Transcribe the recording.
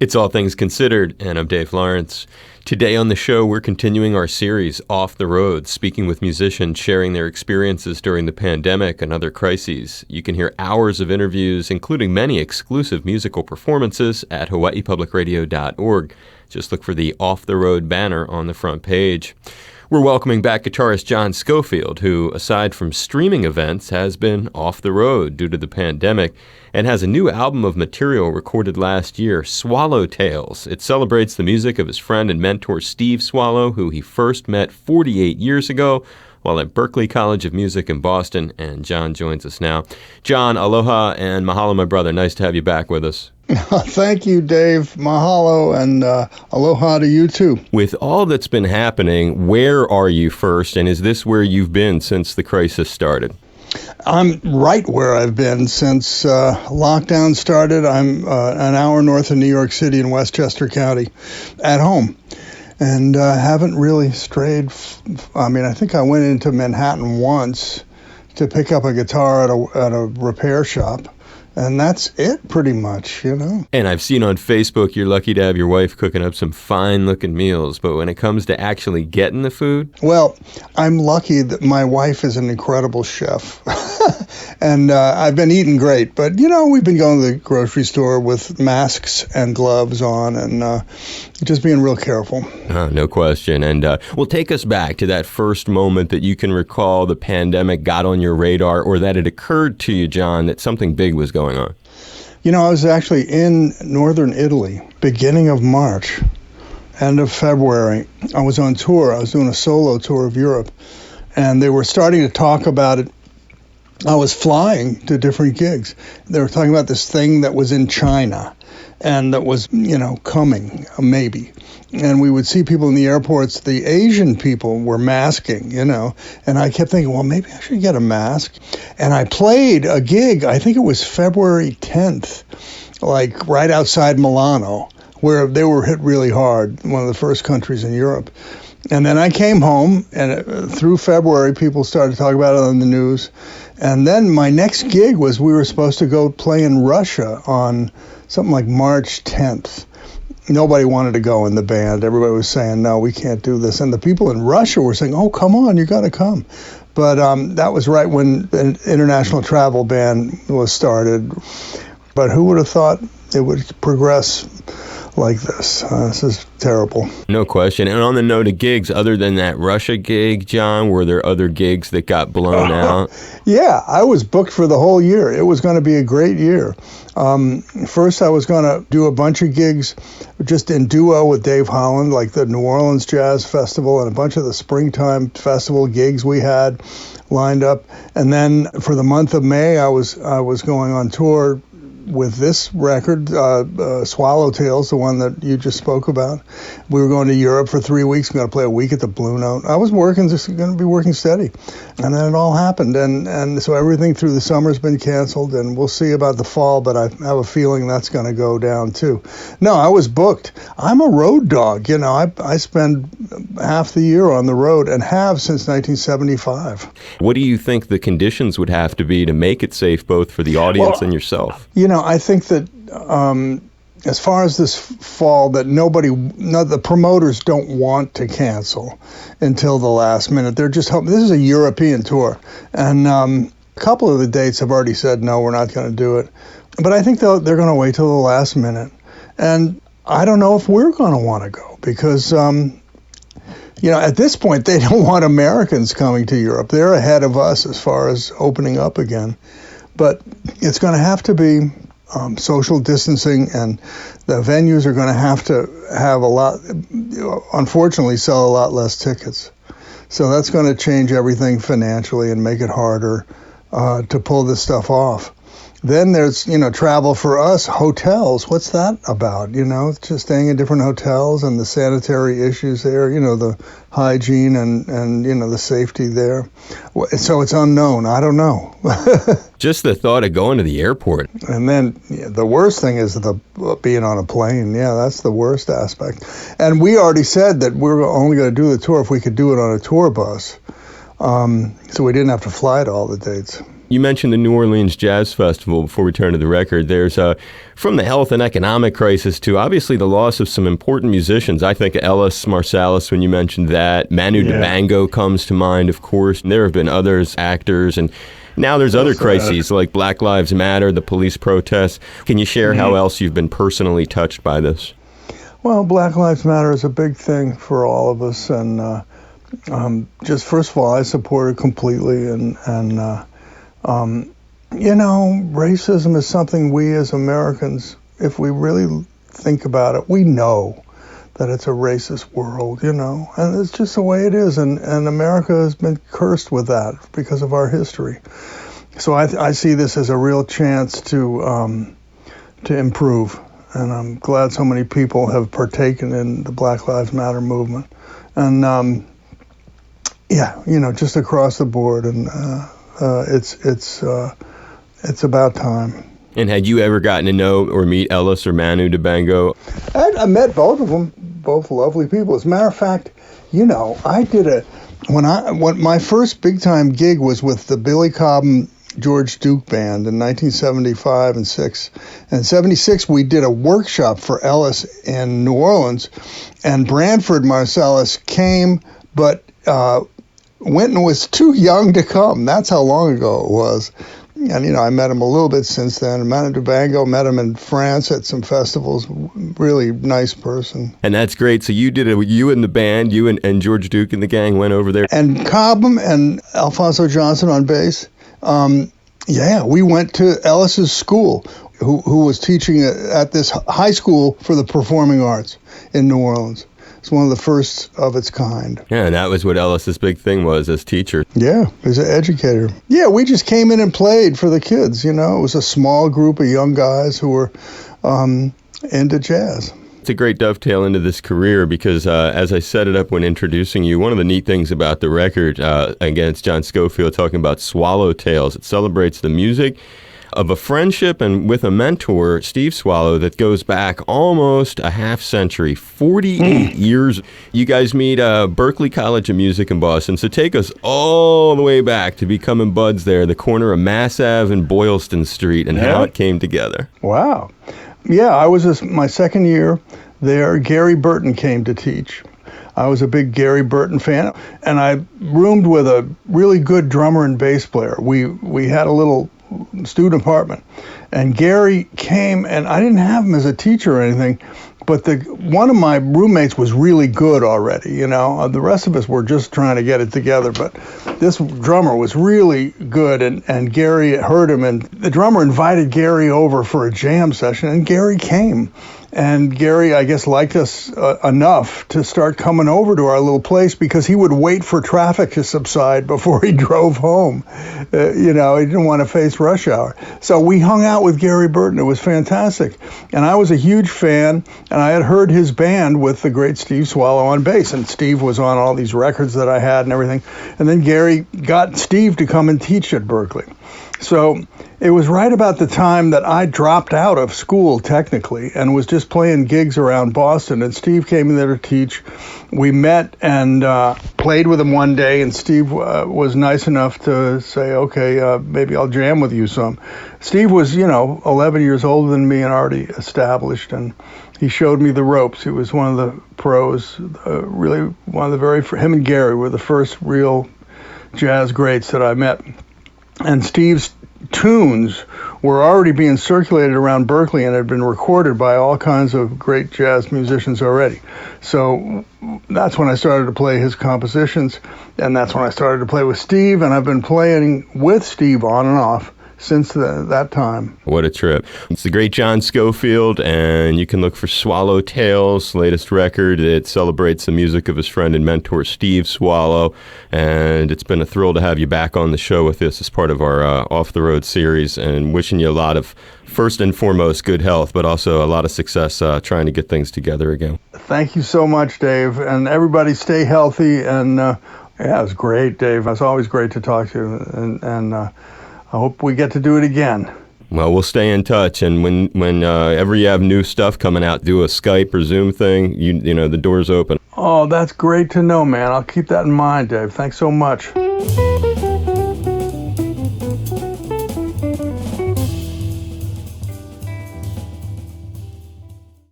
It's All Things Considered, and I'm Dave Lawrence. Today on the show, we're continuing our series, Off the Road, speaking with musicians sharing their experiences during the pandemic and other crises. You can hear hours of interviews, including many exclusive musical performances at hawaiipublicradio.org. Just look for the Off the Road banner on the front page. We're welcoming back guitarist John Scofield, who, aside from streaming events, has been off the road due to the pandemic and has a new album of material recorded last year, Swallow Tales. It celebrates the music of his friend and mentor Steve Swallow, who he first met 48 years ago while at Berklee College of Music in Boston, and John joins us now. John, aloha and mahalo, my brother. Nice to have you back with us. Thank you, Dave. Mahalo, and aloha to you, too. With all that's been happening, where are you first, and is this where you've been since the crisis started? I'm right where I've been since lockdown started. I'm an hour north of New York City in Westchester County, at home, and haven't really strayed. I think I went into Manhattan once to pick up a guitar at a repair shop. And that's it, pretty much, you know. And I've seen on Facebook you're lucky to have your wife cooking up some fine-looking meals. But when it comes to actually getting the food? Well, I'm lucky that my wife is an incredible chef. And I've been eating great. But, you know, we've been going to the grocery store with masks and gloves on and just being real careful. No question. And well, take us back to that first moment that you can recall the pandemic got on your radar, or that it occurred to you, John, that something big was going on. You know, I was actually in northern Italy, beginning of March, end of February. I was on tour. I was doing a solo tour of Europe, and they were starting to talk about it. I was flying to different gigs. They were talking about this thing that was in China and that was, you know, coming, maybe. And we would see people in the airports, the Asian people were masking, you know, and I kept thinking, well, maybe I should get a mask. And I played a gig, I think it was February 10th, like right outside Milano, where they were hit really hard, one of the first countries in Europe. And then I came home, and through February, people started talking about it on the news. And then my next gig was we were supposed to go play in Russia on something like March 10th. Nobody wanted to go in the band. Everybody was saying, no, we can't do this. And the people in Russia were saying, oh, come on, you got to come. But that was right when an international travel ban was started. But who would have thought it would progress like this? This is terrible. No question. And on the note of gigs, other than that Russia gig, John, were there other gigs that got blown out? Yeah, I was booked for the whole year. It was going to be a great year. First, I was going to do a bunch of gigs just in duo with Dave Holland, like the New Orleans Jazz Festival and a bunch of the springtime festival gigs we had lined up. And then for the month of May, I was going on tour with this record, Swallow Tales, the one that you just spoke about. We were going to Europe for 3 weeks. We're going to play a week at the Blue Note. I was just going to be working steady. And then it all happened. And so everything through the summer's been canceled, and we'll see about the fall, but I have a feeling that's going to go down too. No, I was booked. I'm a road dog. You know, I spend half the year on the road and have since 1975. What do you think the conditions would have to be to make it safe both for the audience and yourself? You know, I think that as far as this fall, that the promoters don't want to cancel until the last minute. They're just hoping. This is a European tour, and a couple of the dates have already said, no, we're not going to do it. But I think they're going to wait till the last minute. And I don't know if we're going to want to go because, you know, at this point, they don't want Americans coming to Europe. They're ahead of us as far as opening up again. But it's going to have to be social distancing, and the venues are going to have a lot, unfortunately, sell a lot less tickets. So that's going to change everything financially and make it harder to pull this stuff off. Then there's, you know, travel for us, hotels. What's that about? You know, just staying in different hotels and the sanitary issues there, you know, the hygiene and you know, the safety there. So it's unknown. I don't know. Just the thought of going to the airport. And then the worst thing is being on a plane. Yeah, that's the worst aspect. And we already said that we're only going to do the tour if we could do it on a tour bus. So we didn't have to fly to all the dates. You mentioned the New Orleans Jazz Festival before we turn to the record. There's from the health and economic crisis to obviously the loss of some important musicians. I think Ellis Marsalis, when you mentioned that. Manu Dibango comes to mind, of course. And there have been others, actors, and now there's other crises like Black Lives Matter, the police protests. Can you share how else you've been personally touched by this? Well, Black Lives Matter is a big thing for all of us, and just first of all, I support it completely, and racism is something we as Americans, if we really think about it, we know that it's a racist world, and it's just the way it is, and America has been cursed with that because of our history. So I see this as a real chance to improve, and I'm glad so many people have partaken in the Black Lives Matter movement, and just across the board, and it's about time. And had you ever gotten to know or meet Ellis or Manu Dibango? I met both of them, both lovely people. As a matter of fact, I did my first big time gig was with the Billy Cobham George Duke Band in 1975 and 6. And in 76, we did a workshop for Ellis in New Orleans, and Branford Marsalis came, but Winton was too young to come. That's how long ago it was. And, I met him a little bit since then. Manu Dibango, met him in France at some festivals. Really nice person. And that's great. So you did it, you and the band, you and George Duke and the gang went over there. And Cobham and Alfonso Johnson on bass. We went to Ellis's school, who was teaching at this high school for the performing arts in New Orleans. It's one of the first of its kind. Yeah, and that was what Ellis's big thing was as teacher. Yeah, he was an educator. Yeah, we just came in and played for the kids, It was a small group of young guys who were into jazz. It's a great dovetail into this career because as I set it up when introducing you, one of the neat things about the record, again, it's John Scofield talking about Swallow Tales. It celebrates the music of a friendship and with a mentor, Steve Swallow, that goes back almost a half century, 48 years. You guys meet Berklee College of Music in Boston, so take us all the way back to becoming buds there, the corner of Mass Ave and Boylston Street, and how it came together. Wow. Yeah, I was my second year there. Gary Burton came to teach. I was a big Gary Burton fan, and I roomed with a really good drummer and bass player. We had a little student apartment, and Gary came, and I didn't have him as a teacher or anything, but one of my roommates was really good already, the rest of us were just trying to get it together, but this drummer was really good, and Gary heard him, and the drummer invited Gary over for a jam session, and Gary came. And Gary, I guess, liked us enough to start coming over to our little place because he would wait for traffic to subside before he drove home. He didn't want to face rush hour. So we hung out with Gary Burton. It was fantastic. And I was a huge fan, and I had heard his band with the great Steve Swallow on bass. And Steve was on all these records that I had and everything. And then Gary got Steve to come and teach at Berklee. So it was right about the time that I dropped out of school, technically, and was just playing gigs around Boston. And Steve came in there to teach. We met and played with him one day, and Steve was nice enough to say, okay, maybe I'll jam with you some. Steve was, 11 years older than me and already established, and he showed me the ropes. He was one of the pros, really one of the him and Gary were the first real jazz greats that I met. And Steve's tunes were already being circulated around Berklee and had been recorded by all kinds of great jazz musicians already. So that's when I started to play his compositions, and that's when I started to play with Steve, and I've been playing with Steve on and off since that time. What a trip. It's the great John Scofield, and you can look for Swallow Tales, latest record. It celebrates the music of his friend and mentor, Steve Swallow, and it's been a thrill to have you back on the show with us as part of our Off the Road series, and wishing you a lot of, first and foremost, good health, but also a lot of success trying to get things together again. Thank you so much, Dave, and everybody stay healthy, and it was great, Dave. It's always great to talk to you, and I hope we get to do it again. Well, we'll stay in touch, and whenever you have new stuff coming out, do a Skype or Zoom thing. You know, the door's open. Oh, that's great to know, man. I'll keep that in mind, Dave. Thanks so much.